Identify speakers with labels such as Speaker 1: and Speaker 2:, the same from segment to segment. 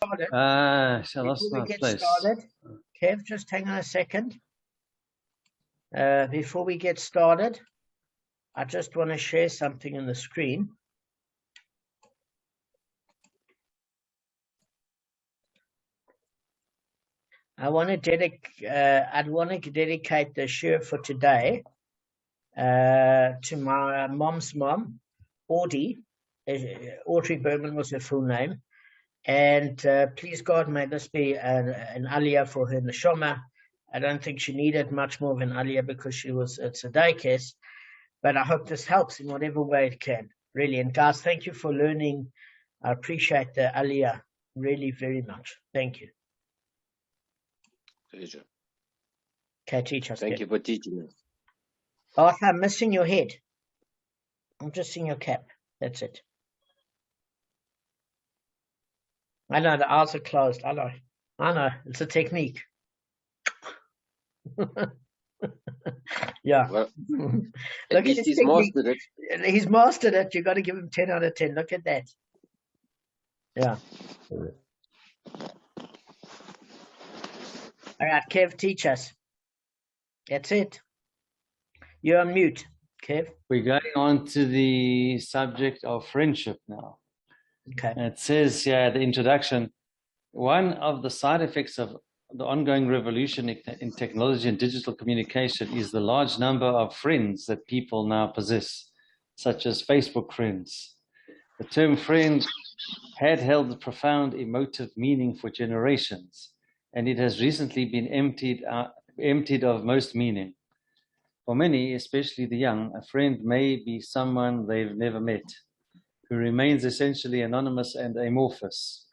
Speaker 1: I lost
Speaker 2: Before
Speaker 1: my
Speaker 2: we get
Speaker 1: place.
Speaker 2: started, Kev, just hang on a second. Before we get started, I just want to share something on the screen. I'd want to dedicate the share for today to my mom's mom, Audrey. Audrey Berman was her full name. And please God, may this be an aliyah for her neshama. I don't think she needed much more of an aliyah because it's a day case. But I hope this helps in whatever way it can. Really. And guys, thank you for learning. I appreciate the aliyah really very much. Thank you.
Speaker 3: Pleasure.
Speaker 2: Okay, teach us.
Speaker 3: Thank you for teaching us.
Speaker 2: Arthur, I'm missing your head. I'm just seeing your cap. That's it. I know, the eyes are closed. I know. It's a technique. Yeah.
Speaker 3: Well,
Speaker 2: Look
Speaker 3: at least
Speaker 2: at his
Speaker 3: he's
Speaker 2: technique.
Speaker 3: mastered it.
Speaker 2: He's mastered it. You got to give him 10 out of 10. Look at that. Yeah. All right, Kev, teach us. That's it. You're on mute, Kev.
Speaker 1: We're going on to the subject of friendship now.
Speaker 2: Okay.
Speaker 1: And it says here, the introduction, one of the side effects of the ongoing revolution in technology and digital communication is the large number of friends that people now possess, such as Facebook friends. The term friend had held a profound emotive meaning for generations, and it has recently been emptied of most meaning. For many, especially the young, a friend may be someone they've never met, who remains essentially anonymous and amorphous.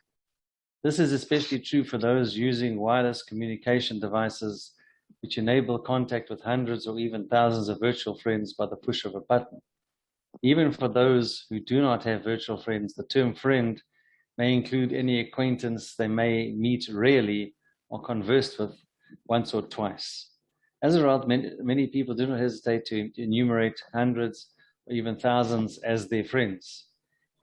Speaker 1: This is especially true for those using wireless communication devices, which enable contact with hundreds or even thousands of virtual friends by the push of a button. Even for those who do not have virtual friends, the term friend may include any acquaintance they may meet rarely or converse with once or twice. As a result, many people do not hesitate to enumerate hundreds or even thousands as their friends.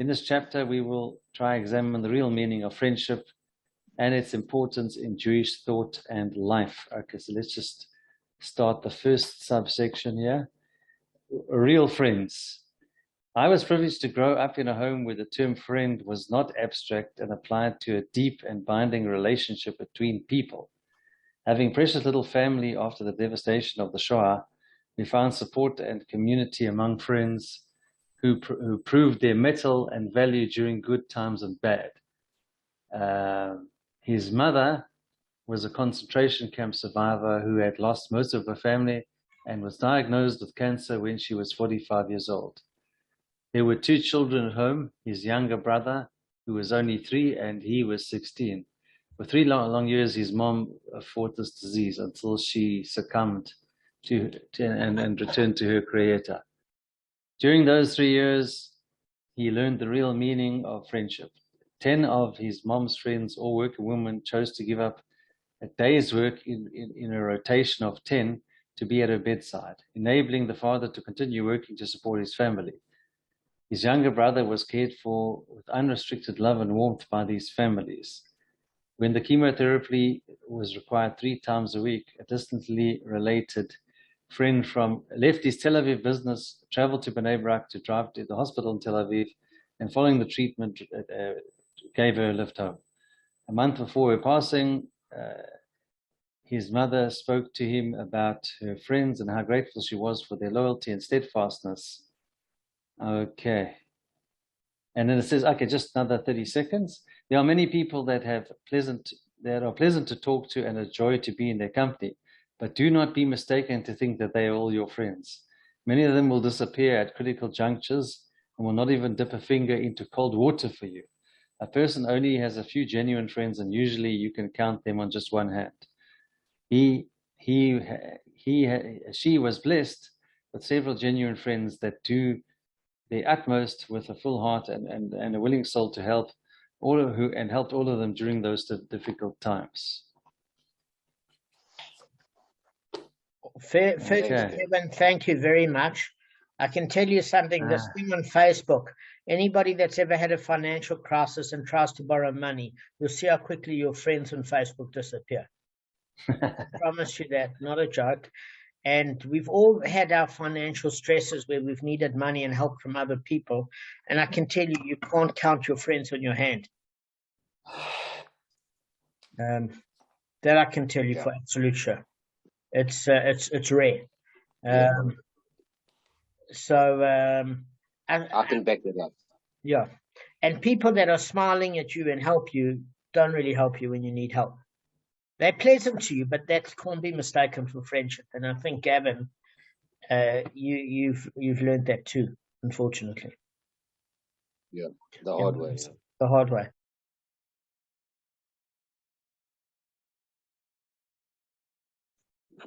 Speaker 1: In this chapter, we will try to examine the real meaning of friendship and its importance in Jewish thought and life. Okay, so let's just start the first subsection here. Real friends. I was privileged to grow up in a home where the term friend was not abstract and applied to a deep and binding relationship between people. Having a precious little family after the devastation of the Shoah, we found support and community among friends who proved their mettle and value during good times and bad. His mother was a concentration camp survivor who had lost most of her family and was diagnosed with cancer when she was 45 years old. There were 2 children at home, his younger brother, who was only 3, and he was 16. For 3 long years, his mom fought this disease until she succumbed and returned to her creator. During those 3 years, he learned the real meaning of friendship. 10 of his mom's friends, all working women, chose to give up a day's work in a rotation of 10 to be at her bedside, enabling the father to continue working to support his family. His younger brother was cared for with unrestricted love and warmth by these families. When the chemotherapy was required 3 times a week, a distantly related friend left his Tel Aviv business, traveled to Bnei Brak to drive to the hospital in Tel Aviv, and following the treatment, gave her a lift home. A month before her passing, his mother spoke to him about her friends and how grateful she was for their loyalty and steadfastness. Okay. And then it says, okay, just another 30 seconds. There are many people that are pleasant to talk to and a joy to be in their company, but do not be mistaken to think that they are all your friends. Many of them will disappear at critical junctures and will not even dip a finger into cold water for you. A person only has a few genuine friends, and usually you can count them on just one hand. She was blessed with several genuine friends that do their utmost with a full heart and a willing soul to help helped all of them during those difficult times.
Speaker 2: Kevin, thank you very much. I can tell you something, this thing on Facebook, anybody that's ever had a financial crisis and tries to borrow money, you'll see how quickly your friends on Facebook disappear. I promise you that, not a joke. And we've all had our financial stresses where we've needed money and help from other people. And I can tell you, you can't count your friends on your hand. That I can tell you for absolute sure. It's rare.
Speaker 3: I can back that up.
Speaker 2: Yeah. And people that are smiling at you and help you don't really help you when you need help. They're pleasant to you, but that can't be mistaken for friendship. And I think, Gavin, you've learned that too, unfortunately.
Speaker 3: Yeah, the hard way.
Speaker 2: The hard way.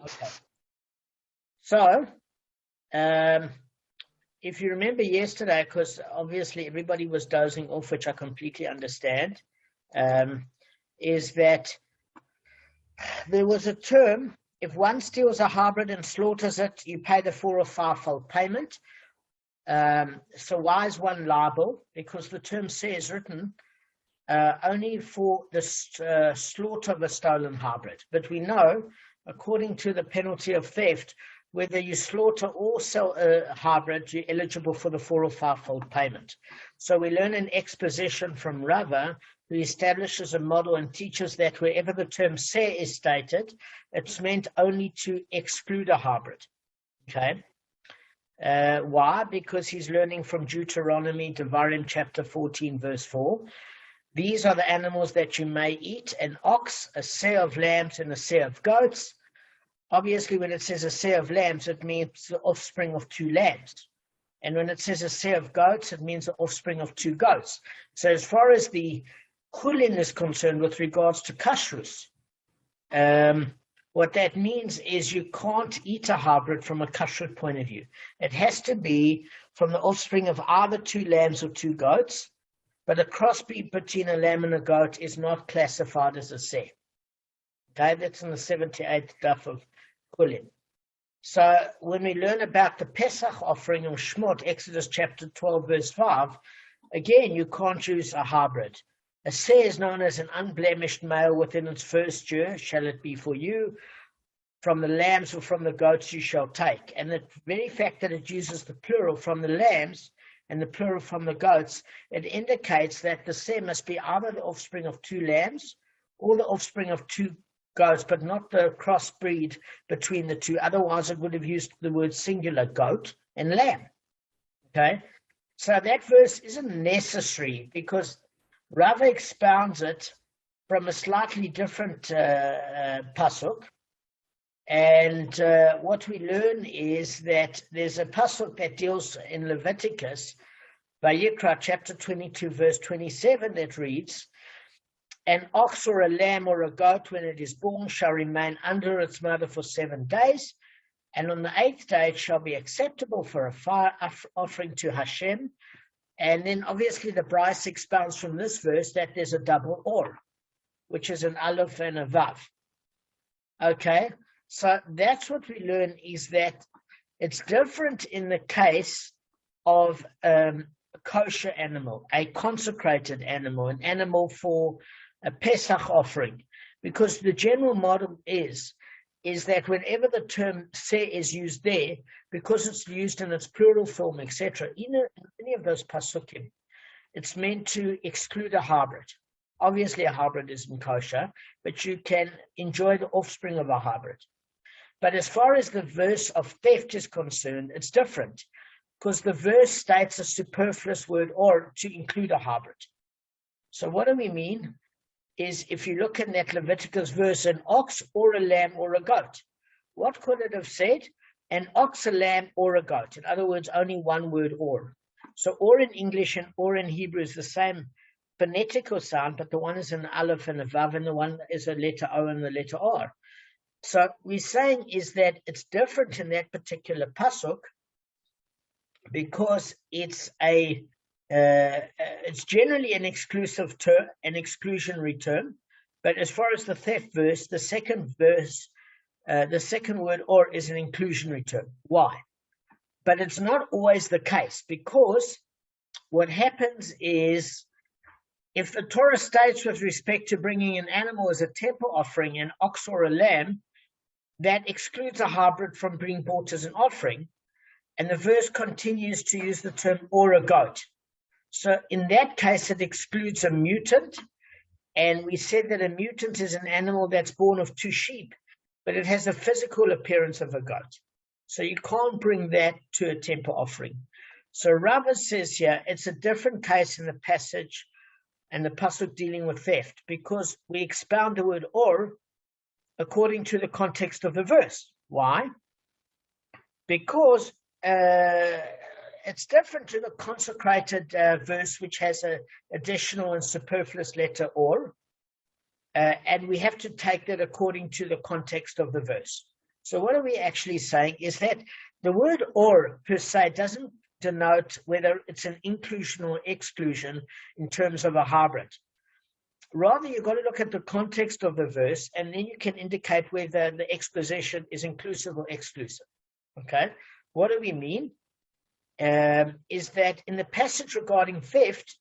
Speaker 2: Okay. So, if you remember yesterday, because obviously everybody was dozing off, which I completely understand, is that there was a term, if one steals a hybrid and slaughters it, you pay the 4 or 5-fold payment. So why is one liable? Because the term says written only for the slaughter of a stolen hybrid. But we know, according to the penalty of theft, whether you slaughter or sell a hybrid, you're eligible for the 4 or 5-fold payment. So we learn an exposition from Rava, who establishes a model and teaches that wherever the term "se" is stated, it's meant only to exclude a hybrid. Okay. Why? Because he's learning from Deuteronomy, Devarim, chapter 14, verse 4. These are the animals that you may eat: an ox, a seah of lambs, and a seah of goats. Obviously, when it says a seah of lambs, it means the offspring of 2 lambs. And when it says a seah of goats, it means the offspring of 2 goats. So as far as the chulin is concerned with regards to kashrus, what that means is you can't eat a hybrid from a kashrut point of view. It has to be from the offspring of either 2 lambs or 2 goats, but a crossbreed between a lamb and a goat is not classified as a seah. Okay, that's in the 78th daf of chulin. So when we learn about the Pesach offering of Shmot, Exodus chapter 12, verse 5, again, you can't use a hybrid. A seah is known as an unblemished male within its first year. Shall it be for you? From the lambs or from the goats you shall take. And the very fact that it uses the plural from the lambs and the plural from the goats, it indicates that the seah must be either the offspring of 2 lambs or the offspring of 2 goats, but not the crossbreed between the 2. Otherwise, it would have used the word singular, goat and lamb. Okay? So that verse isn't necessary because Rava expounds it from a slightly different pasuk. And what we learn is that there's a pasuk that deals in Leviticus, Vayikra chapter 22, verse 27, that reads, "An ox or a lamb or a goat, when it is born, shall remain under its mother for 7 days, and on the 8th day it shall be acceptable for a fire offering to Hashem." And then obviously the Bryce expounds from this verse that there's a double or, which is an aleph and a vav. Okay, so that's what we learn, is that it's different in the case of a kosher animal, a consecrated animal, an animal for a Pesach offering, because the general model is that whenever the term "se" is used there, because it's used in its plural form, etc., in any of those pasukim, it's meant to exclude a hybrid. Obviously, a hybrid isn't kosher, but you can enjoy the offspring of a hybrid. But as far as the verse of theft is concerned, it's different, because the verse states a superfluous word "or" to include a hybrid. So what do we mean? Is if you look in that Leviticus verse, an ox or a lamb or a goat. What could it have said? An ox, a lamb, or a goat. In other words, only one word "or." So "or" in English and "or" in Hebrew is the same phonetical sound, but the one is an aleph and a vav, and the one is a letter O and the letter R. So we're saying is that it's different in that particular pasuk because it's it's generally an exclusive term, an exclusionary term, but as far as the theft verse, the second word "or" is an inclusionary term. Why? But it's not always the case, because what happens is, if the Torah states with respect to bringing an animal as a temple offering, an ox or a lamb, that excludes a hybrid from being brought as an offering. And the verse continues to use the term or a goat. So in that case, it excludes a mutant. And we said that a mutant is an animal that's born of two sheep, but it has a physical appearance of a goat. So you can't bring that to a temple offering. So Rava says here, it's a different case in the passage and the pasuk dealing with theft, because we expound the word or according to the context of the verse. Why? Because it's different to the consecrated verse, which has an additional and superfluous letter or, and we have to take that according to the context of the verse. So what are we actually saying is that the word or per se doesn't denote whether it's an inclusion or exclusion in terms of a hybrid. Rather, you've got to look at the context of the verse, and then you can indicate whether the exposition is inclusive or exclusive. Okay? What do we mean? Is that in the passage regarding theft,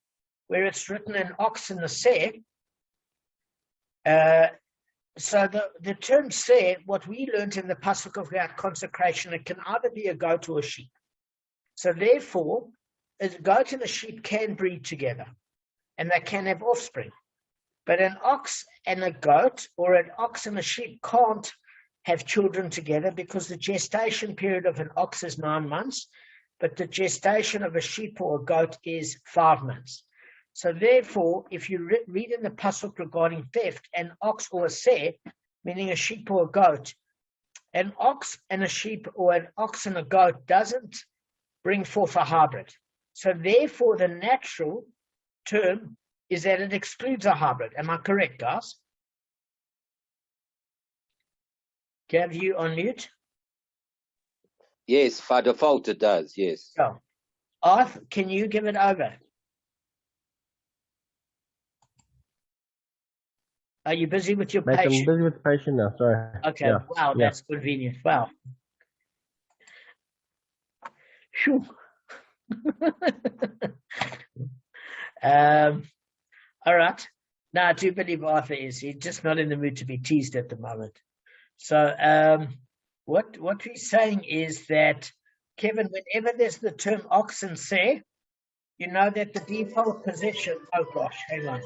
Speaker 2: where it's written an ox and a seh, so the term seh, what we learned in the pasuk of that consecration, it can either be a goat or a sheep. So therefore, a goat and a sheep can breed together, and they can have offspring. But an ox and a goat, or an ox and a sheep, can't have children together, because the gestation period of an ox is 9 months, but the gestation of a sheep or a goat is 5 months. So therefore, if you read in the pasuk regarding theft, an ox or a seh, meaning a sheep or a goat, an ox and a sheep or an ox and a goat doesn't bring forth a hybrid. So therefore, the natural term is that it excludes a hybrid. Am I correct, guys? Have you on mute?
Speaker 3: Yes, by default it does, yes.
Speaker 2: So, Arth, can you give it over? Are you busy with your
Speaker 4: Mate, I'm
Speaker 2: patient?
Speaker 4: busy with the patient now, sorry.
Speaker 2: Okay,
Speaker 4: Yeah.
Speaker 2: wow,
Speaker 4: Yeah.
Speaker 2: that's convenient. Wow. Phew. All right. No, I do believe Arthur is. He's just not in the mood to be teased at the moment. So what we're saying is that, Kevin, whenever there's the term ox and seh, you know that the default position, oh gosh, hang on.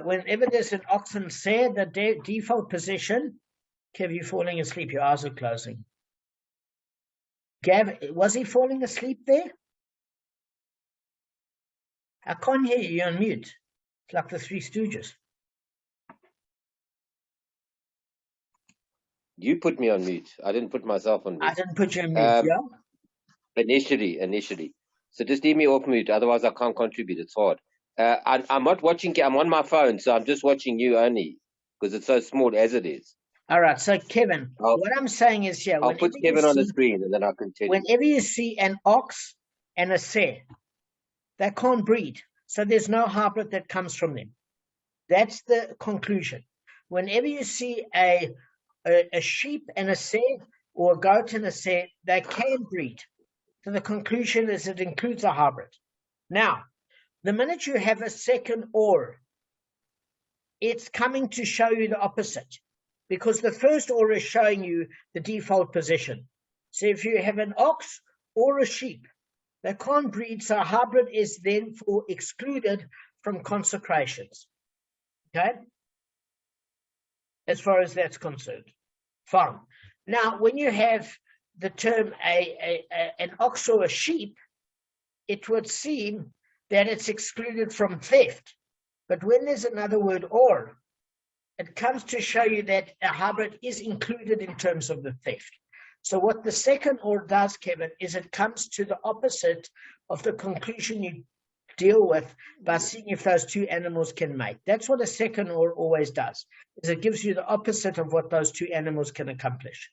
Speaker 2: Whenever there's an ox and seh, the default position, Kev, you falling asleep, your eyes are closing. Gav, was he falling asleep there? I can't hear you, you're on mute. It's like the Three Stooges.
Speaker 3: You put me on mute. I didn't put myself on mute.
Speaker 2: I didn't put you on mute, yeah?
Speaker 3: Initially. So just leave me off mute, otherwise I can't contribute. It's hard. I'm not watching. I'm on my phone, so I'm just watching you only because it's so small as it is.
Speaker 2: All right, so Kevin, what I'm saying is here,
Speaker 3: I'll put Kevin on the screen and then I'll continue.
Speaker 2: Whenever you see an ox and a seh, they can't breed, so there's no hybrid that comes from them. That's the conclusion. Whenever you see a sheep and a seh, or a goat and a seh, they can breed. So the conclusion is it includes a hybrid. Now, the minute you have a second or, it's coming to show you the opposite, because the first or is showing you the default position. So if you have an ox or a sheep, they can't breed, so a hybrid is therefore excluded from consecrations. Okay? As far as that's concerned. Fine. Now, when you have the term an ox or a sheep, it would seem that it's excluded from theft. But when there's another word or, it comes to show you that a hybrid is included in terms of the theft. So what the second or does, Kevin, is it comes to the opposite of the conclusion you deal with by seeing if those two animals can mate. That's what a second or always does, is it gives you the opposite of what those two animals can accomplish.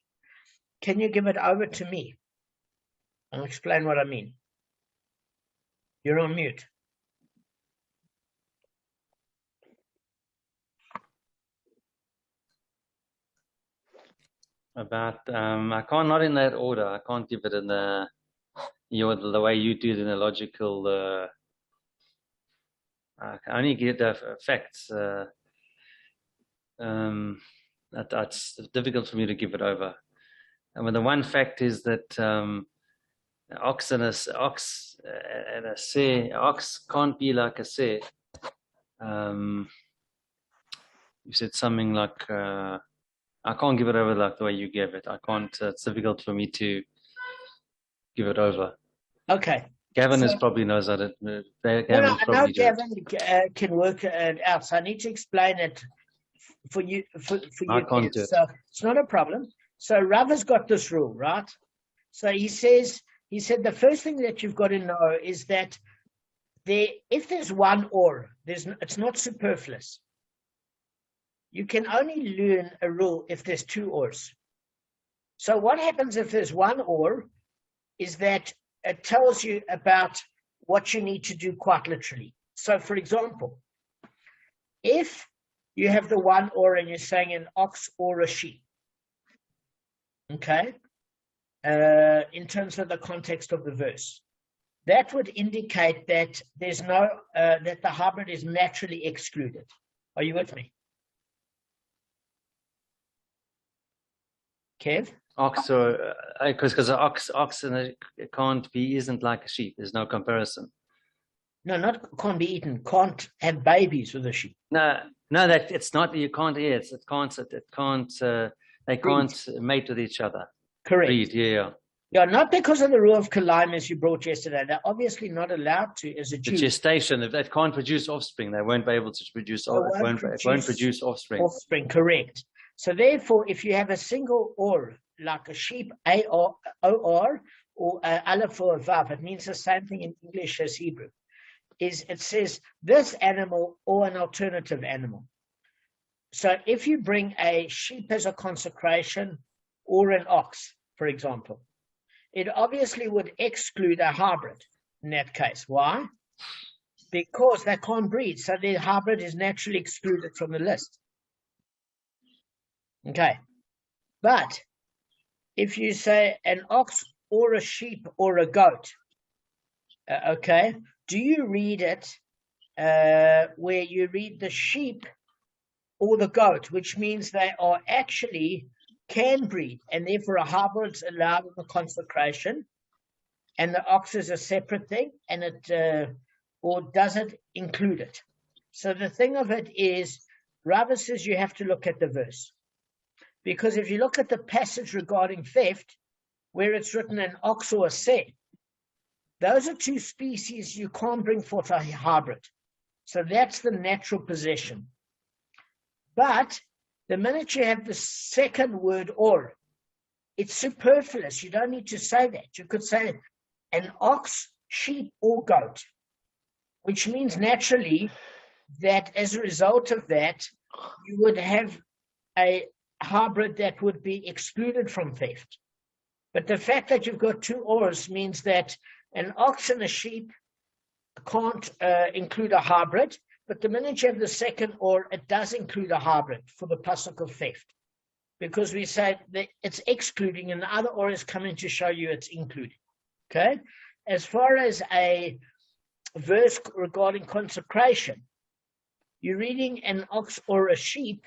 Speaker 2: Can you give it over to me? I'll explain what I mean. You're on mute.
Speaker 1: About I can't, not in that order. I can't give it in the way you do it in a logical. I only get the facts. That's difficult for me to give it over. I mean, the one fact is that ox and a ox can't be like a seh. You said something like I can't give it over like the way you gave it. I can't. It's difficult for me to give it over.
Speaker 2: Okay.
Speaker 1: Gavin probably knows how to.
Speaker 2: I know Gavin can work it out. So I need to explain it for you.
Speaker 1: I can't do it.
Speaker 2: So it's not a problem. So Rav has got this rule, right? So he said the first thing that you've got to know is that if there's one or, it's not superfluous. You can only learn a rule if there's two ors. So what happens if there's one or is that it tells you about what you need to do quite literally. So for example, if you have the one or and you're saying an ox or a sheep, okay, in terms of the context of the verse, that would indicate that there's no, that the hybrid is naturally excluded. Are you with me? Kev?
Speaker 1: Ox or because ox and it can't be isn't like a sheep. There's no comparison.
Speaker 2: No, not can't be eaten. Can't have babies with a sheep.
Speaker 1: No, that it's not. You can't. Yes, it can't. They can't mate with each other.
Speaker 2: Correct.
Speaker 1: Breed, yeah.
Speaker 2: Yeah, not because of the rule of Kalaim as you brought yesterday. They're obviously not allowed to as a Jew.
Speaker 1: The gestation, if they can't produce offspring, they won't be able to produce. It won't produce offspring.
Speaker 2: Offspring, correct. So therefore, if you have a single or, like a sheep, A-R-O-R, or Aleph or Vav, it means the same thing in English as Hebrew. It says this animal or an alternative animal. So if you bring a sheep as a consecration or an ox, for example, it obviously would exclude a hybrid in that case. Why? Because they can't breed, so the hybrid is naturally excluded from the list. Okay, but if you say an ox or a sheep or a goat, okay, do you read it where you read the sheep or the goat, which means they are actually can breed, and therefore a hybrid's allowed in the consecration, and the ox is a separate thing, and it or does it include it? So the thing of it is, Rava says you have to look at the verse. Because if you look at the passage regarding theft, where it's written an ox or a seh, those are two species you can't bring forth a hybrid. So that's the natural possession. But the minute you have the second word or, it's superfluous. You don't need to say that. You could say an ox, sheep, or goat, which means naturally that as a result of that, you would have a hybrid that would be excluded from theft. But the fact that you've got two ors means that an ox and a sheep can't include a hybrid, but the minute you have the second or, it does include a hybrid for the pasuk of theft, because we say that it's excluding and the other or is coming to show you it's including. Okay? As far as a verse regarding consecration, you're reading an ox or a sheep,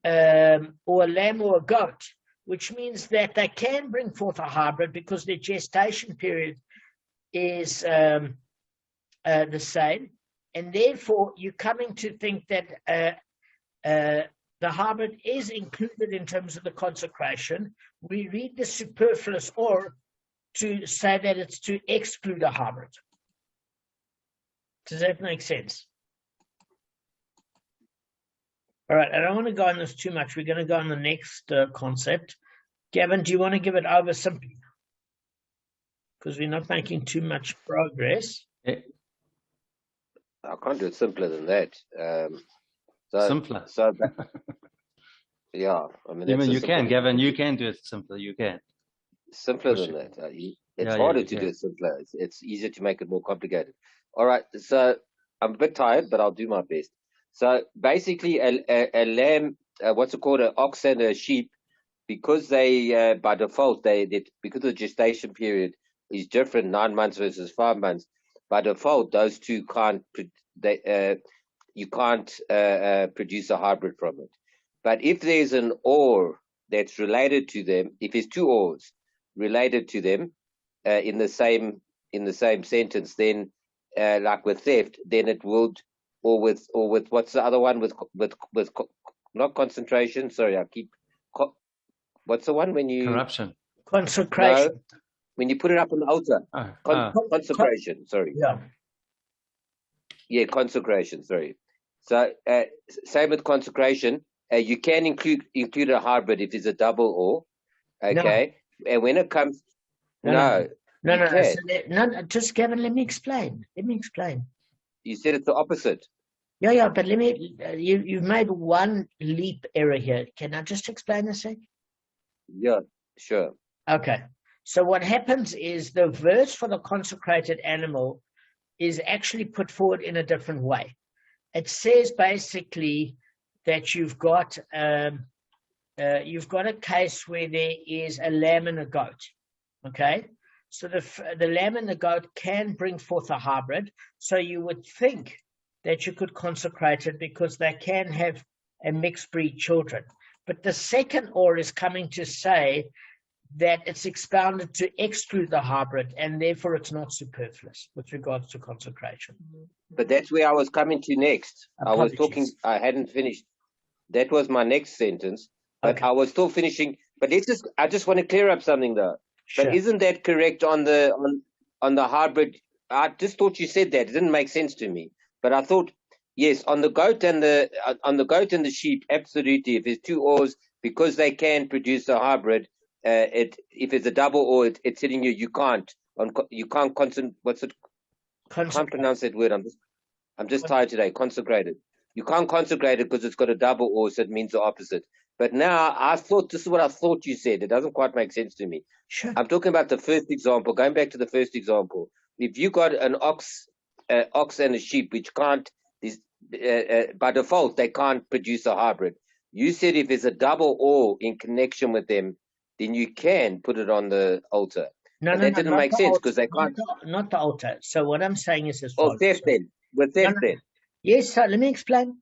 Speaker 2: or a lamb or a goat, which means that they can bring forth a hybrid because their gestation period is the same, and therefore you're coming to think that the hybrid is included in terms of the consecration. We read the superfluous or to say that it's to exclude a hybrid. Does that make sense? All right, I don't want to go on this too much. We're going to go on the next concept. Gavin, do you want to give it over simply? Because we're not making too much progress.
Speaker 3: I can't do it simpler than that.
Speaker 1: Simpler.
Speaker 3: So yeah, I mean,
Speaker 1: you can, Gavin. You can do it simpler. You can.
Speaker 3: Simpler than that. It's harder to do it simpler. It's easier to make it more complicated. All right, so I'm a bit tired, but I'll do my best. So basically, a lamb, what's it called, an ox and a sheep, because they by default because the gestation period is different, 9 months versus 5 months. By default, those two you can't produce a hybrid from it. But if there's an or that's related to them, if there's two ors related to them in the same sentence, then like with theft, then it would, or with what's the other one, with not concentration. Sorry, what's the one when you
Speaker 1: Corruption.
Speaker 2: Consecration.
Speaker 3: No, when you put it up on the altar. Consecration. Sorry. Yeah, consecration. Sorry. So same with consecration. You can include a hybrid if it's a double or. Okay. No. And when it comes,
Speaker 2: No. So just Gavin, let me explain.
Speaker 3: You said it's the opposite.
Speaker 2: Yeah, but let me. You've made one leap error here. Can I just explain this?
Speaker 3: Yeah, sure.
Speaker 2: Okay. So what happens is the verse for the consecrated animal is actually put forward in a different way. It says basically that you've got a case where there is a lamb and a goat. Okay. So the lamb and the goat can bring forth a hybrid. So you would think that you could consecrate it because they can have a mixed breed children. But the second or is coming to say that it's expounded to exclude the hybrid, and therefore it's not superfluous with regards to consecration.
Speaker 3: But that's where I was coming to next.
Speaker 2: Apologies.
Speaker 3: I hadn't finished. That was my next sentence, but okay. I was still finishing. But I just want to clear up something though. Sure. But isn't that correct on the hybrid? I just thought you said that. It didn't make sense to me. But I thought, yes, on the goat and the sheep, absolutely. If there's two ors, because they can produce a hybrid, if it's a double or, it's telling you can't. What's it? I can't pronounce that word. I'm just tired today. Consecrated. You can't consecrate it because it's got a double or, so it means the opposite. But now I thought this is what I thought you said. It doesn't quite make sense to me.
Speaker 2: Sure.
Speaker 3: I'm talking about the first example. Going back to the first example, if you got an ox and a sheep, which can't, by default, they can't produce a hybrid. You said if there's a double or in connection with them, then you can put it on the altar. That didn't make sense because they can't.
Speaker 2: Not the altar. So what I'm saying is this.
Speaker 3: Oh, theft then. With theft then.
Speaker 2: Yes, sir. Let me explain.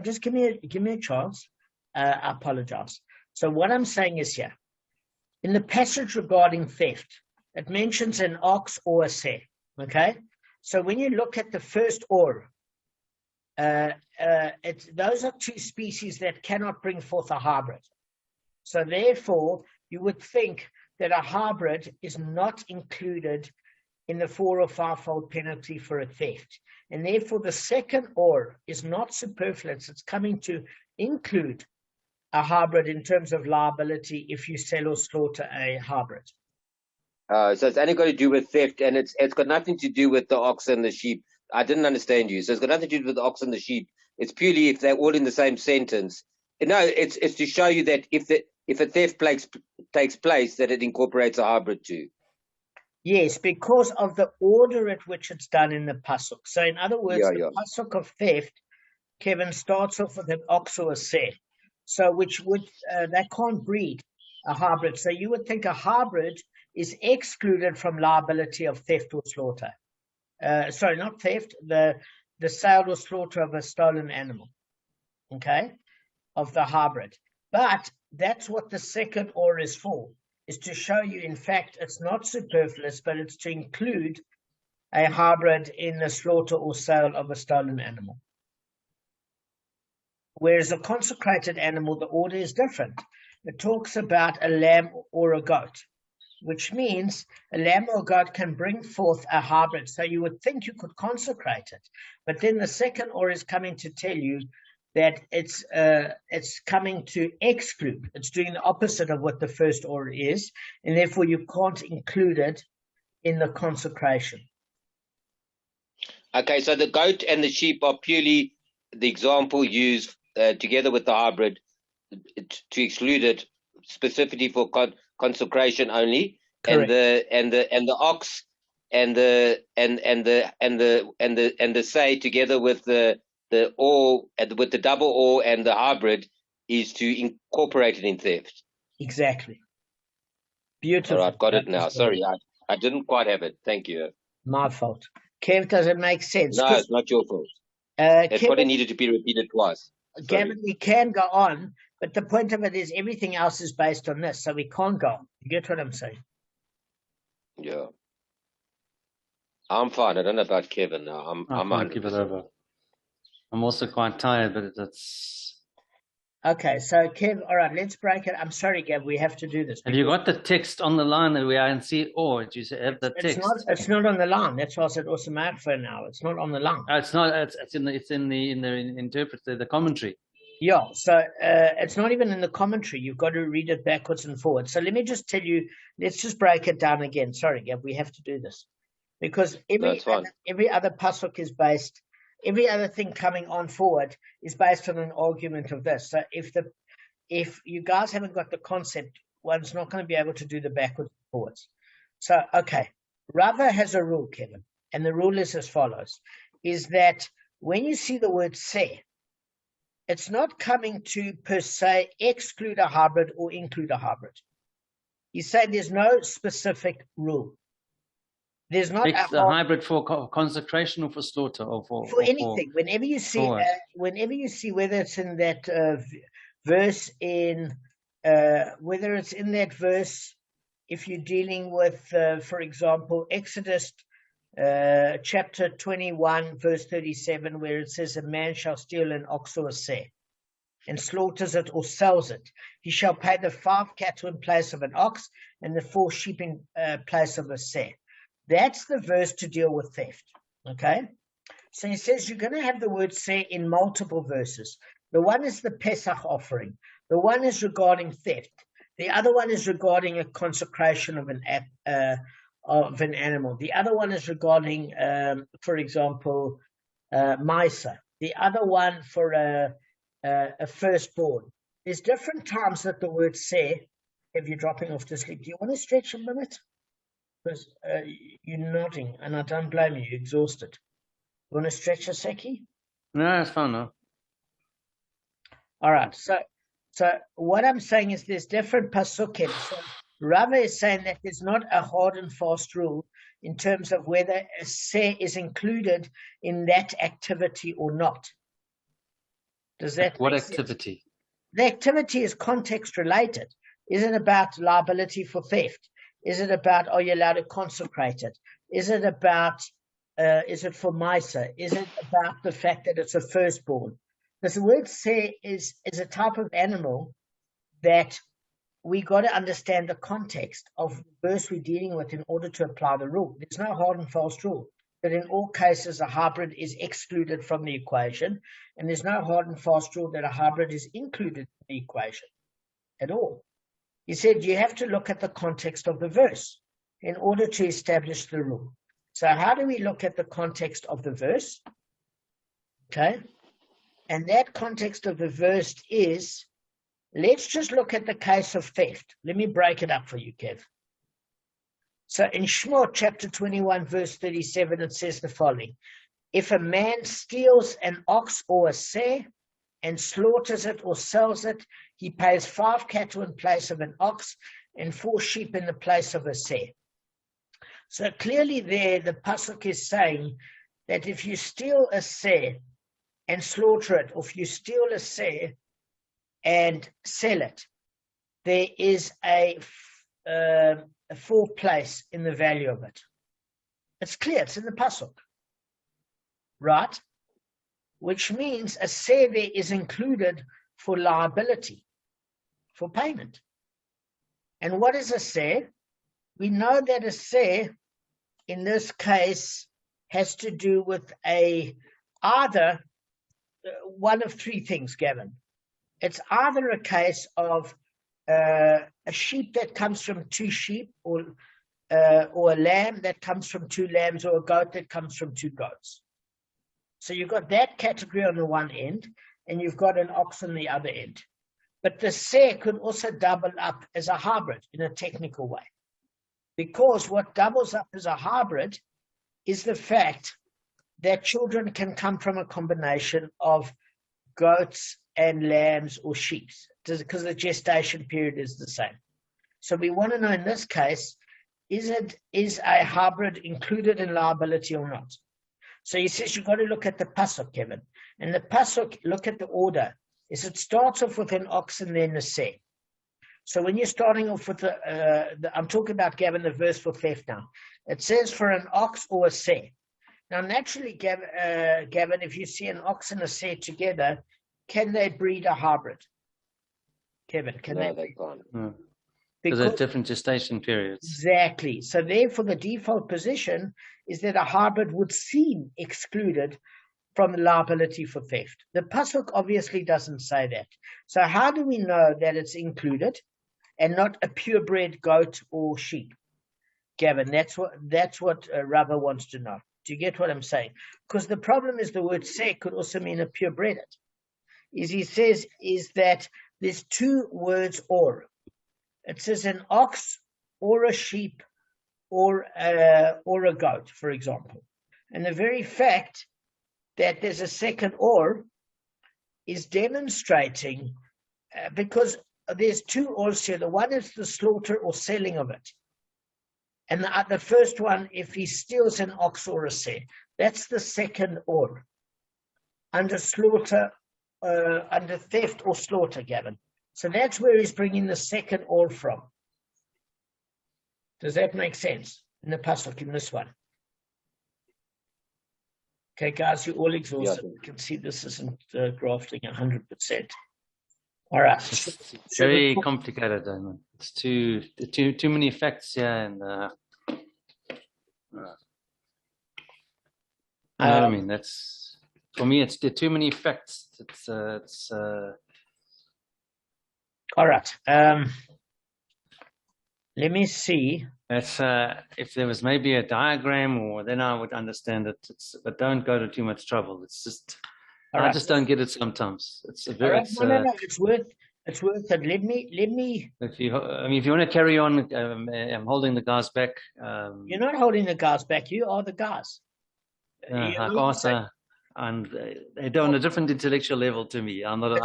Speaker 2: Just give me a chance. I apologize. So what I'm saying is here, in the passage regarding theft, it mentions an ox or a seh. Okay. So when you look at the first or, those are two species that cannot bring forth a hybrid. So therefore, you would think that a hybrid is not included in the 4 or 5-fold penalty for a theft. And therefore, the second or is not superfluous. It's coming to include a hybrid in terms of liability if you sell or slaughter a hybrid.
Speaker 3: So it's only got to do with theft, and it's got nothing to do with the ox and the sheep. I didn't understand you. So it's got nothing to do with the ox and the sheep. It's purely if they're all in the same sentence. No, it's to show you that if a theft takes place, that it incorporates a hybrid too.
Speaker 2: Yes, because of the order at which it's done in the pasuk. So in other words, the pasuk of theft, Kevin, starts off with an ox or a seh. So which they can't breed a hybrid. So you would think a hybrid is excluded from liability of theft or slaughter. Sorry, not theft, the sale or slaughter of a stolen animal. Okay? Of the hybrid. But that's what the second or is for, is to show you, in fact, it's not superfluous, but it's to include a hybrid in the slaughter or sale of a stolen animal. Whereas a consecrated animal, the order is different. It talks about a lamb or a goat, which means a lamb or a goat can bring forth a hybrid. So you would think you could consecrate it. But then the second or is coming to tell you that it's coming to exclude. It's doing the opposite of what the first or is, and therefore you can't include it in the consecration.
Speaker 3: Okay, so the goat and the sheep are purely the example used together with the hybrid to exclude it specifically for consecration only.
Speaker 2: Correct.
Speaker 3: And the ox and the say together with the or with the double or and the hybrid is to incorporate it in theft.
Speaker 2: Exactly. Beautiful.
Speaker 3: All right, got it now. Sorry, I didn't quite have it. Thank you.
Speaker 2: My fault. Kev, does it make sense?
Speaker 3: No, it's not your fault. It
Speaker 2: Kevin,
Speaker 3: probably needed to be repeated twice.
Speaker 2: Gavin, we can go on, but the point of it is everything else is based on this, so we can't go on. You get what I'm saying?
Speaker 3: Yeah. I'm fine. I don't know about Kevin now. I'm
Speaker 1: can't give it over. I'm also quite tired, but it's...
Speaker 2: Okay, so Kev, all right, let's break it. I'm sorry, Gav, we have to do this.
Speaker 1: Have you got the text on the line that we are and see, or do you have the text?
Speaker 2: It's not on the line. That's why I said also for now. It's not on the line.
Speaker 1: It's not. It's in the interpreter, the commentary.
Speaker 2: Yeah, so it's not even in the commentary. You've got to read it backwards and forwards. So let me just tell you. Let's just break it down again. Sorry, Gav, we have to do this because every other pasuk is based. Every other thing coming on forward is based on an argument of this. So if you guys haven't got the concept, one's not going to be able to do the backwards and forwards. So, okay, Rava has a rule, Kevin, and the rule is as follows, is that when you see the word se, it's not coming to per se exclude a hybrid or include a hybrid. You say there's no specific rule. There's not
Speaker 1: a hybrid for consecration or for slaughter or for
Speaker 2: anything. Whenever you see whether it's in that verse whether it's in that verse, if you're dealing with, for example, Exodus chapter 21, verse 37, where it says, a man shall steal an ox or a seh and slaughters it or sells it. He shall pay the 5 cattle in place of an ox and the 4 sheep in place of a seh. That's the verse to deal with theft, okay? So he says you're going to have the word seh in multiple verses. The one is the Pesach offering. The one is regarding theft. The other one is regarding a consecration of an animal. The other one is regarding, for example, Misa. The other one for a firstborn. There's different times that the word seh, if you're dropping off to sleep. Do you want to stretch a minute? Because you're nodding, and I don't blame you. You're exhausted. You want to stretch a secchi?
Speaker 1: No, it's fine now.
Speaker 2: All right. So what I'm saying is there's different pasukim. So Rava is saying that there's not a hard and fast rule in terms of whether a seh is included in that activity or not. Does that
Speaker 1: what
Speaker 2: make
Speaker 1: activity?
Speaker 2: Sense? The activity is context related. Is it about liability for theft? Is it about, are you allowed to consecrate it? Is it about, is it for Misa? Is it about the fact that it's a firstborn? Because the word seh is a type of animal that we got to understand the context of the verse we're dealing with in order to apply the rule. There's no hard and fast rule that in all cases a hybrid is excluded from the equation, and there's no hard and fast rule that a hybrid is included in the equation at all. He said you have to look at the context of the verse in order to establish the rule. So how do we look at the context of the verse? Okay. And that context of the verse is, let's just look at the case of theft. Let me break it up for you, Kev. So in Shemot chapter 21, verse 37, it says the following. If a man steals an ox or a seh and slaughters it or sells it, he pays 5 cattle in place of an ox and 4 sheep in the place of a seh. So clearly there, the pasuk is saying that if you steal a seh and slaughter it, or if you steal a seh and sell it, there is a 4th place in the value of it. It's clear, it's in the pasuk, right? Which means a seh there is included for liability, for payment. And what is a seh? We know that a seh, in this case, has to do with either one of 3 things, Gavin. It's either a case of a sheep that comes from 2 sheep, or a lamb that comes from 2 lambs, or a goat that comes from 2 goats. So you've got that category on the one end, and you've got an ox on the other end. But the seh could also double up as a hybrid in a technical way. Because what doubles up as a hybrid is the fact that children can come from a combination of goats and lambs or sheep. because the gestation period is the same. So we want to know in this case, is a hybrid included in liability or not? So he says you've got to look at the pasuk, Kevin. And the pasuk, look at the order. Is it starts off with an ox and then a seh. So when you're starting off with I'm talking about, Gavin, the verse for theft now. It says for an ox or a seh. Now, naturally, Gavin, if you see an ox and a seh together, can they breed a hybrid? Kevin,
Speaker 3: No, they can't.
Speaker 1: Because they have different gestation periods.
Speaker 2: Exactly. So therefore, the default position is that a hybrid would seem excluded from the liability for theft. The pasuk obviously doesn't say that. So how do we know that it's included and not a purebred goat or sheep? Gavin, that's what Rava wants to know. Do you get what I'm saying? Because the problem is the word seh could also mean a purebred. He says is that there's two words or. It says an ox or a sheep or a goat, for example. And the very fact that there's a second or is demonstrating, because there's two ors here. The one is the slaughter or selling of it. And the first one, if he steals an ox or a seh, that's the second or. Under slaughter, under theft or slaughter, Gavin. So that's where he's bringing the second or from. Does that make sense? In the pasuk, in this one. Okay, guys, you're all exhausted. You can see this isn't grafting 100%. All right.
Speaker 1: It's very complicated, Damon. It's too many facts here, and I mean, that's for me. It's too many facts. It's
Speaker 2: all right. Let me see.
Speaker 1: That's if there was maybe a diagram, or then I would understand it. But don't go to too much trouble. It's just I just don't get it sometimes. It's a very.
Speaker 2: No. It's worth it. Let me.
Speaker 1: If you want to carry on, I'm holding the guys back.
Speaker 2: You're not holding the guys back. You are the guys.
Speaker 1: And they're on a different intellectual level to me. I'm not.
Speaker 2: It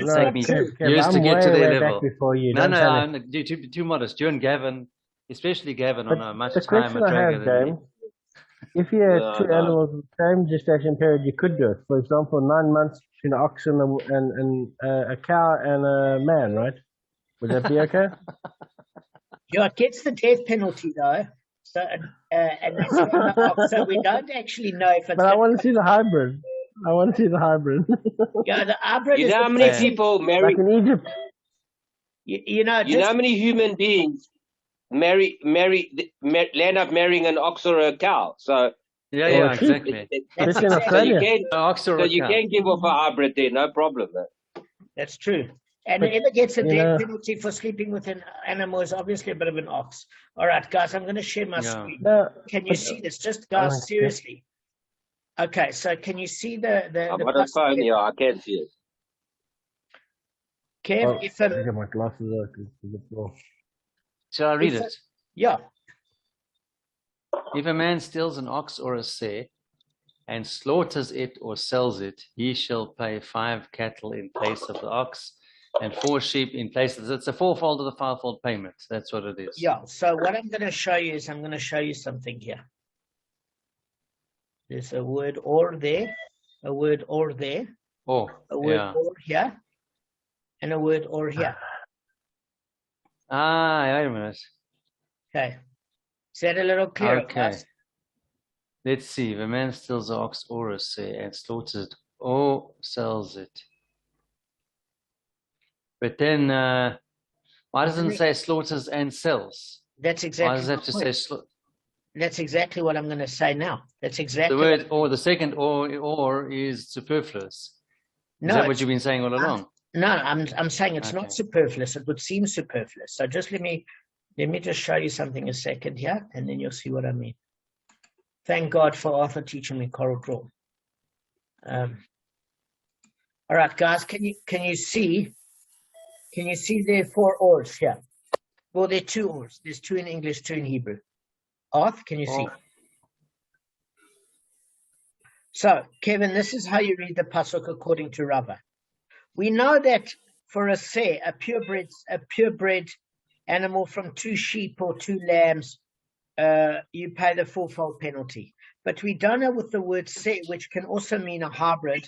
Speaker 1: it'll take me years to get to their level. No, I'm too modest. You and Gavin, especially Gavin, on a much higher maturity than me.
Speaker 4: If you had two animals with the same gestation period, you could do it. For example, 9 months between an ox and a cow and a man, right? Would that be okay?
Speaker 2: Yeah, it gets the death penalty though. So, so we don't actually know if it's.
Speaker 4: But I want to see the hybrid.
Speaker 2: Yeah, the hybrid.
Speaker 3: You know how many people marry?
Speaker 4: Like in Egypt.
Speaker 3: You know how many human beings land up marrying an ox or a cow? So
Speaker 1: yeah, exactly.
Speaker 4: That's in Australia.
Speaker 3: So you can give off a hybrid there, no problem.
Speaker 2: That's true. And whoever gets a death penalty for sleeping with an animal is obviously a bit of an ox. All right, guys, I'm going to share my screen. Can you see this? Just, guys, seriously. Okay, so can you see the
Speaker 3: I'm on a phone, yeah, I can see it.
Speaker 2: Kev, if
Speaker 4: I get my glasses out.
Speaker 1: Shall I read it?
Speaker 2: Yeah.
Speaker 1: If a man steals an ox or a seh and slaughters it or sells it, he shall pay 5 cattle in place of the ox and 4 sheep in place of it. It's a fourfold of the fivefold payment. That's what it is.
Speaker 2: Yeah. So what I'm going to show you is I'm going to show you something here. There's a word or there, a word or there, a word or here, and a word or here.
Speaker 1: Wait a minute.
Speaker 2: Okay. Is that a little clearer?
Speaker 1: Okay.
Speaker 2: Guys?
Speaker 1: Let's see. If a man steals an ox or a seh and slaughters it or sells it. But then, why doesn't it say slaughters and sells?
Speaker 2: That's exactly.
Speaker 1: Why does it have to say
Speaker 2: That's exactly what I'm going to say now. That's exactly
Speaker 1: the word or. The second or is superfluous. Is that what you've been saying all along?
Speaker 2: No, I'm saying it's not superfluous. It would seem superfluous. So just let me just show you something a second here, and then you'll see what I mean. Thank God for Arthur teaching me Coral Draw. All right, guys, can you see? Can you see there are 4 ors here? Well, there are 2 ors. There's 2 in English, 2 in Hebrew. Arth, can you see? So, Kevin, this is how you read the pasuk according to Rava. We know that for a say, a purebred animal from 2 sheep or 2 lambs, you pay the fourfold penalty. But we don't know with the word say, which can also mean a hybrid,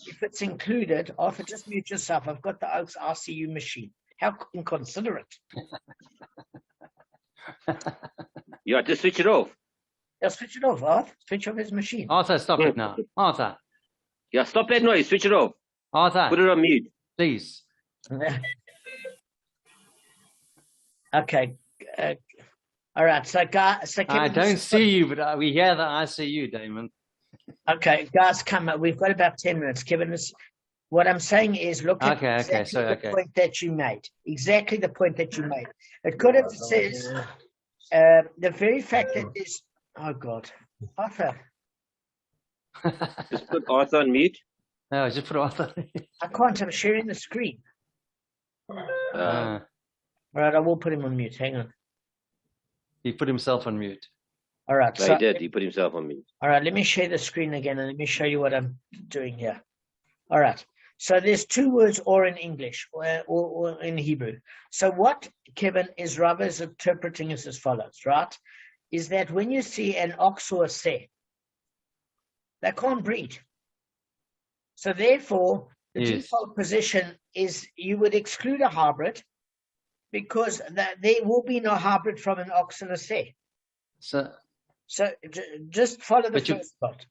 Speaker 2: if it's included. Arthur, just mute yourself. I've got the Oaks RCU machine. How inconsiderate.
Speaker 3: You have to switch it off.
Speaker 2: Yeah, switch it off, Arthur. Switch off his machine.
Speaker 1: Arthur, stop it now. Arthur.
Speaker 3: Yeah, stop that noise. Switch it off.
Speaker 1: Arthur.
Speaker 3: Put it on mute.
Speaker 1: Please.
Speaker 2: Okay. All right. So, guys,
Speaker 1: I don't see you, but we hear that I see you, Damon.
Speaker 2: Okay, guys, come up. We've got about 10 minutes. Kevin, what I'm saying is, look at the point that you made. Exactly the point that you made. It could have says the very fact that this. Oh God, Arthur.
Speaker 3: Just put Arthur on mute.
Speaker 1: No, just put Arthur.
Speaker 2: I can't. I'm sharing the screen. All right, I will put him on mute. Hang on.
Speaker 1: He put himself on mute.
Speaker 2: All right.
Speaker 3: So, he did. He put himself on mute.
Speaker 2: All right. Let me share the screen again and let me show you what I'm doing here. All right. So there's 2 words or in English or in Hebrew. So what Kevin is Rava is interpreting is as follows, right? Is that when you see an ox or a say, they can't breed. So therefore, the default position is you would exclude a hybrid because there will be no hybrid from an ox and a say. So just follow the first part.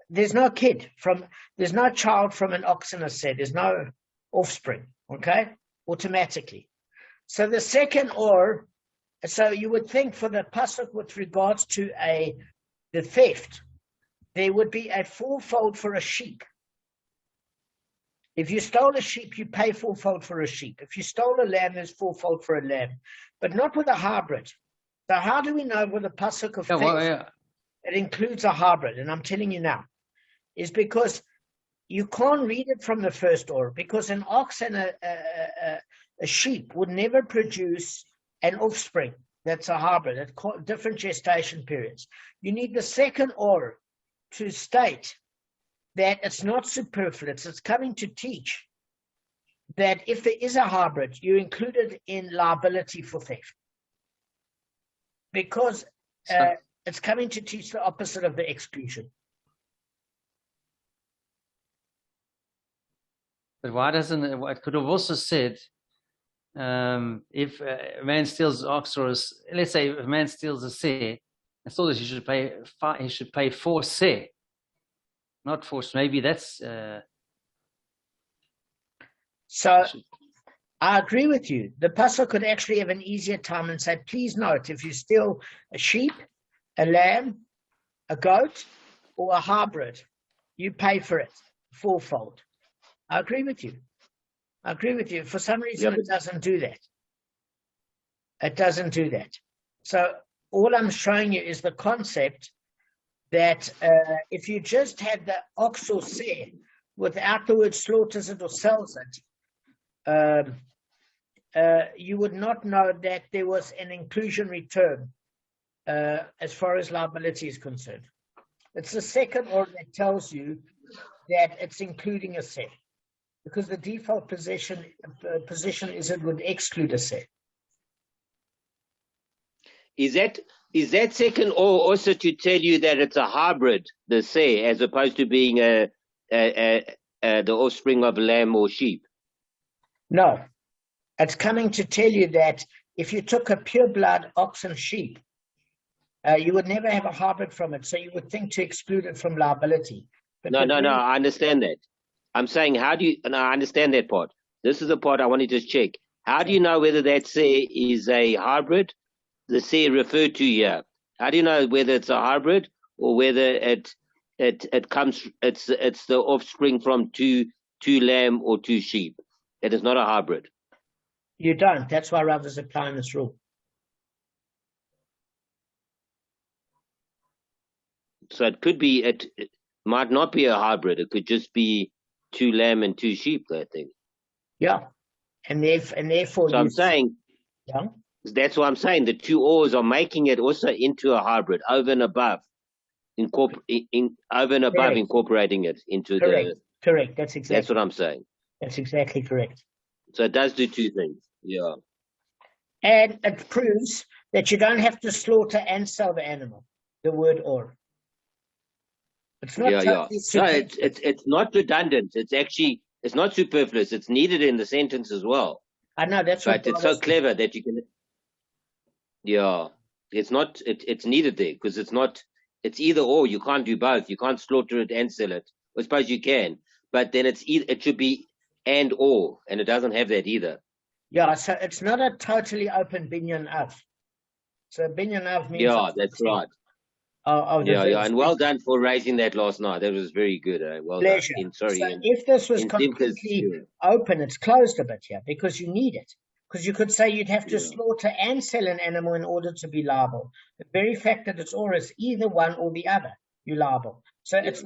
Speaker 2: There's no there's no child from an ox and a say. There's no offspring, okay? Automatically. So the second so you would think for the pasuk with regards to the theft, there would be a fourfold for a sheep. If you stole a sheep, you pay fourfold for a sheep. If you stole a lamb, there's fourfold for a lamb, but not with a hybrid. So how do we know with the pasuk of theft, it includes a hybrid? And I'm telling you now, is because you can't read it from the first order, because an ox and a sheep would never produce an offspring that's a hybrid at different gestation periods. You need the second order to state that it's not superfluous. It's coming to teach that if there is a hybrid, you include it in liability for theft. Because it's coming to teach the opposite of the exclusion.
Speaker 1: But why doesn't it? It could have also said, if a man steals an ox or let's say if a man steals a say, I thought that he should pay 4 say, not 4. Maybe that's.
Speaker 2: So I agree with you. The pasuk could actually have an easier time and say, please note, if you steal a sheep, a lamb, a goat, or a hybrid, you pay for it fourfold. I agree with you. I agree with you. For some reason, it doesn't do that. It doesn't do that. So all I'm showing you is the concept that if you just had the ox or say without the word slaughters it or sells it, you would not know that there was an inclusionary term as far as liability is concerned. It's the second order that tells you that it's including a say, because the default position is it would exclude a say.
Speaker 3: Is that second or also to tell you that it's a hybrid, the say, as opposed to being the offspring of lamb or sheep?
Speaker 2: No, it's coming to tell you that if you took a pure blood ox and sheep, you would never have a hybrid from it. So you would think to exclude it from liability. But
Speaker 3: no, I understand that. I'm saying, and I understand that part. This is the part I wanted to check. How do you know whether that say is a hybrid, the say referred to here? How do you know whether it's a hybrid or whether it comes, it's the offspring from two lamb or 2 sheep? It is not a hybrid.
Speaker 2: You don't. That's why Rav is applying this rule.
Speaker 3: So it could be, it might not be a hybrid. It could just be 2 lamb and 2 sheep, I think.
Speaker 2: Yeah. And therefore.
Speaker 3: So I'm saying, that's what I'm saying. The 2 ors are making it also into a hybrid over and above, incorporating it into
Speaker 2: Correct. That's exactly.
Speaker 3: That's what I'm saying.
Speaker 2: That's exactly correct.
Speaker 3: So it does do two things. Yeah.
Speaker 2: And it proves that you don't have to slaughter and sell the animal, the word or. It's not totally superfluous.
Speaker 3: No, it's not redundant. It's not superfluous. It's needed in the sentence as well.
Speaker 2: I know, that's what.
Speaker 3: But it's so clever that you can. Yeah, it's not. It's needed there because it's either or. You can't do both. You can't slaughter it and sell it. I suppose you can, but then it should be and or, and it doesn't have that either.
Speaker 2: Yeah, so it's not a totally open binyan av. So binyan av means.
Speaker 3: Yeah, that's right. Yeah, and well done for raising that last night. That was very good. Well
Speaker 2: Pleasure.
Speaker 3: done. Sorry.
Speaker 2: So if this was completely open, it's closed a bit here because you need it. Because you could say you'd have to slaughter and sell an animal in order to be liable. The very fact that it's or is either one or the other, you're liable. So it's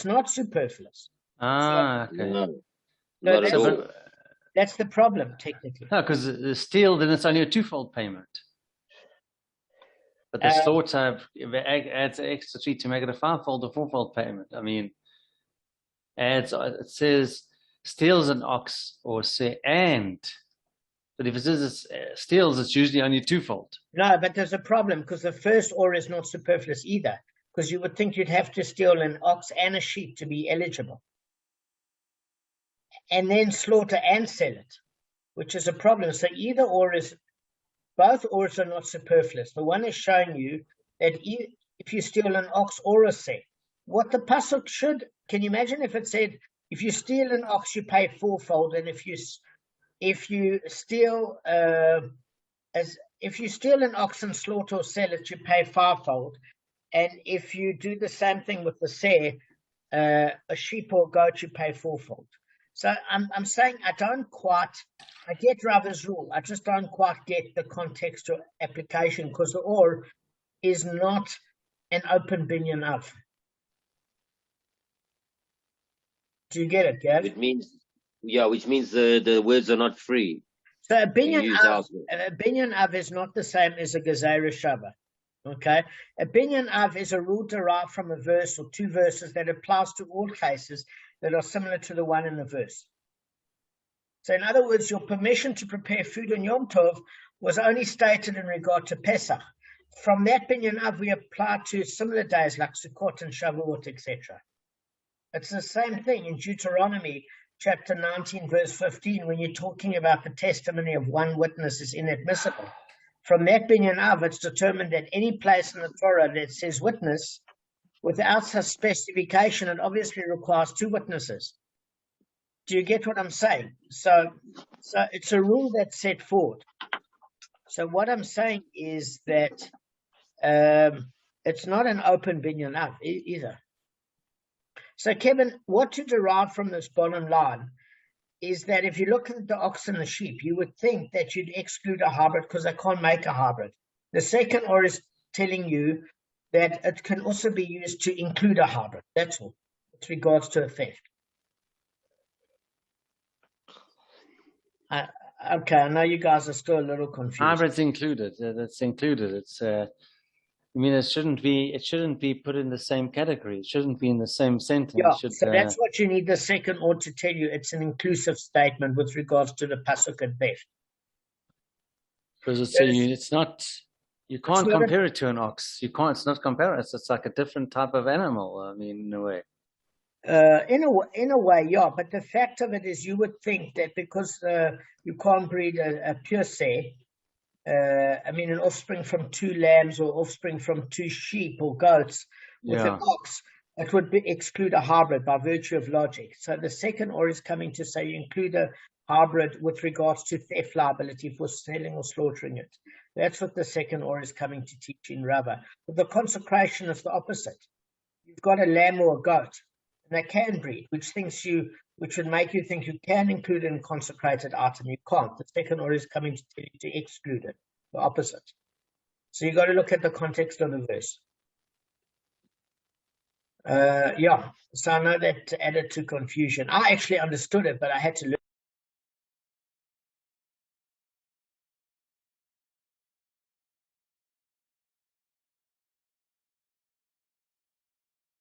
Speaker 2: not superfluous.
Speaker 1: Okay.
Speaker 3: No, not at all.
Speaker 2: That's the problem, technically.
Speaker 1: No, because the steal, then it's only a twofold payment. But the slaughter adds an extra fee to make it a fivefold or fourfold payment. I mean, it says steals an ox or say and. But if it says steals, it's usually only twofold.
Speaker 2: No, but there's a problem because the first or is not superfluous either. Because you would think you'd have to steal an ox and a sheep to be eligible. And then slaughter and sell it, which is a problem. So either or is, both ors are not superfluous. The one is showing you that if you steal an ox or a say, what the pasuk should, can you imagine if it said, if you steal an ox, you pay fourfold, and if you steal an ox and slaughter or sell it, you pay fivefold. And if you do the same thing with the say, a sheep or goat, you pay fourfold. So I'm saying I get Rava's rule. I just don't quite get the context or application because the or is not an open binyan of. Do you get it, Gav?
Speaker 3: Which means the words are not free.
Speaker 2: So a binyan av is not the same as a gezerah shava. Okay, a binyan av is a rule derived from a verse or two verses that applies to all cases that are similar to the one in the verse. So in other words, your permission to prepare food on Yom Tov was only stated in regard to Pesach. From that binyan av, we apply to similar days like Sukkot and Shavuot, etc. It's the same thing in Deuteronomy chapter 19, verse 15, when you're talking about the testimony of one witness is inadmissible. From that binyan av, it's determined that any place in the Torah that says witness, without such specification, it obviously requires two witnesses. Do you get what I'm saying? So it's a rule that's set forward. So what I'm saying is that it's not an open binyan av either. So Kevin, what to derive from this bottom line is that if you look at the ox and the sheep, you would think that you'd exclude a hybrid because they can't make a hybrid. The second or is telling you that it can also be used to include a hybrid. That's all, with regards to a theft. Okay, I know you guys are still a little confused.
Speaker 1: Hybrid's included. That's included. It's. I mean, it shouldn't be put in the same category. It shouldn't be in the same sentence.
Speaker 2: Yeah, so that's what you need the second or to tell you. It's an inclusive statement with regards to the pasuk and theft.
Speaker 1: Because it's not. You can't compare it to an ox. You can't. It's not comparable. It's like a different type of animal. I mean, in a way.
Speaker 2: In a way, yeah. But the fact of it is, you would think that because you can't breed a pure say, an offspring from two lambs or offspring from two sheep or goats with an ox, it would exclude a hybrid by virtue of logic. So the second or is coming to say you include a hybrid with regards to theft liability for selling or slaughtering it. That's what the second or is coming to teach in Rava. But the consecration is the opposite. You've got a lamb or a goat, and they can breed, which would make you think you can include it in consecrated item. You can't. The second or is coming to tell you to exclude it, the opposite. So you've got to look at the context of the verse. So I know that added to confusion. I actually understood it, but I had to learn